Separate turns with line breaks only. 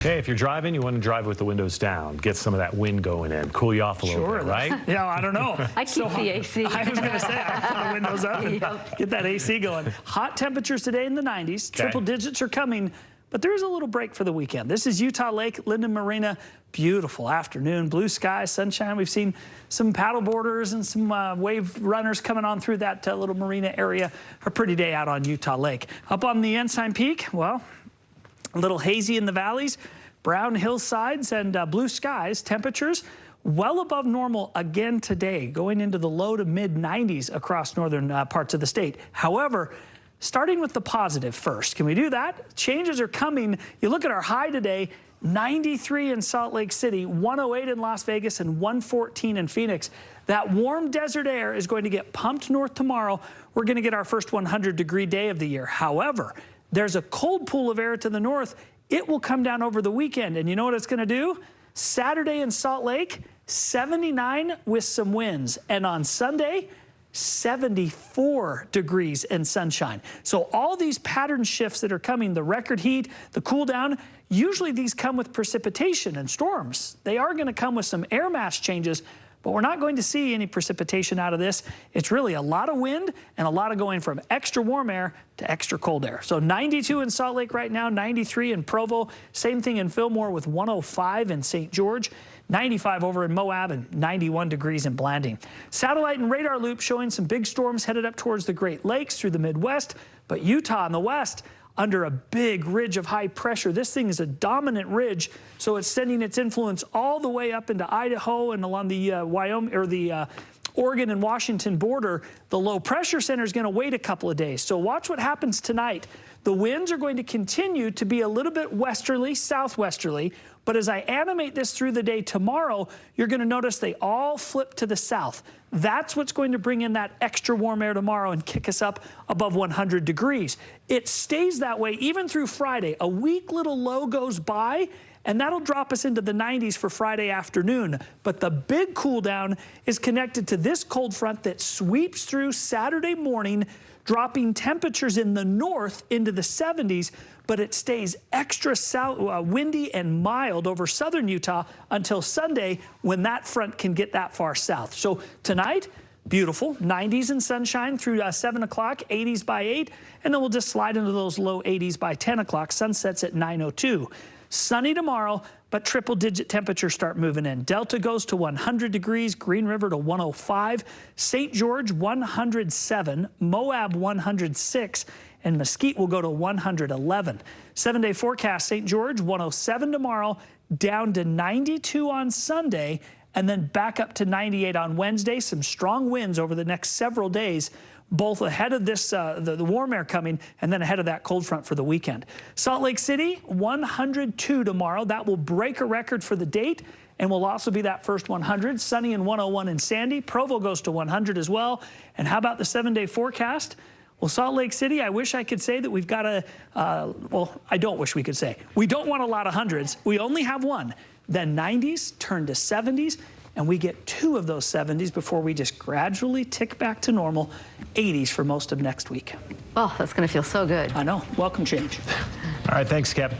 Hey, if you're driving, you want to drive with the windows down. Get some of that wind going in. Cool you off a little bit, right?
Yeah, I don't know.
I keep the AC.
I was going to say, I put the windows up and get that AC going. Hot temperatures today in the 90s.
Okay.
Triple digits are coming, but there is a little break for the weekend. This is Utah Lake, Linden Marina. Beautiful afternoon, blue sky, sunshine. We've seen some paddle boarders and some wave runners coming on through that little marina area. A pretty day out on Utah Lake. Up on the Ensign Peak, well, a little hazy in the valleys, brown hillsides and blue skies. Temperatures well above normal again today, going into the low to mid 90s across northern parts of the state. However, starting with the positive first. Can we do that? Changes are coming. You look at our high today, 93 in Salt Lake City, 108 in Las Vegas, and 114 in Phoenix. That warm desert air is going to get pumped north tomorrow. We're going to get our first 100-degree day of the year. However, there's a cold pool of air to the north. It will come down over the weekend. And you know what it's going to do? Saturday in Salt Lake, 79 with some winds. And on Sunday, 74 degrees and sunshine. So all these pattern shifts that are coming, the record heat, the cool down, usually these come with precipitation and storms. They are going to come with some air mass changes, but we're not going to see any precipitation out of this. It's really a lot of wind and a lot of going from extra warm air to extra cold air. So 92 in Salt Lake right now, 93 in Provo. Same thing in Fillmore with 105 in St. George. 95 over in Moab and 91 degrees in Blanding. Satellite and radar loop showing some big storms headed up towards the Great Lakes through the Midwest, but Utah in the west under a big ridge of high pressure. This thing is a dominant ridge, so it's sending its influence all the way up into Idaho and along the Wyoming or the Oregon and Washington border. The low pressure center is going to wait a couple of days. So watch what happens tonight. The winds are going to continue to be a little bit westerly, southwesterly, but as I animate this through the day tomorrow, you're going to notice they all flip to the south. That's what's going to bring in that extra warm air tomorrow and kick us up above 100 degrees. It stays that way even through Friday. A weak little low goes by, and that'll drop us into the 90s for Friday afternoon. But the big cool down is connected to this cold front that sweeps through Saturday morning, dropping temperatures in the north into the 70s, but it stays extra windy and mild over southern Utah until Sunday when that front can get that far south. So tonight, beautiful, 90s and sunshine through 7 o'clock, 80s by 8, and then we'll just slide into those low 80s by 10 o'clock. Sunsets at 9:02. Sunny tomorrow, but triple-digit temperatures start moving in. Delta goes to 100 degrees, Green River to 105, St. George 107, Moab 106, and Mesquite will go to 111. 7-day forecast, St. George 107 tomorrow, down to 92 on Sunday, and then back up to 98 on Wednesday. Some strong winds over the next several days, both ahead of this, the warm air coming, and then ahead of that cold front for the weekend. Salt Lake City, 102 tomorrow. That will break a record for the date and will also be that first 100. Sunny and 101 in Sandy. Provo goes to 100 as well. And how about the 7-day forecast? Well, Salt Lake City, I wish I could say that we've got a, well, I don't wish we could say. We don't want a lot of hundreds. We only have one. Then 90s turn to 70s. And we get 2 of those 70s before we just gradually tick back to normal, 80s for most of next week.
Oh, that's going to feel so good.
I know. Welcome change.
All right, thanks, Kep.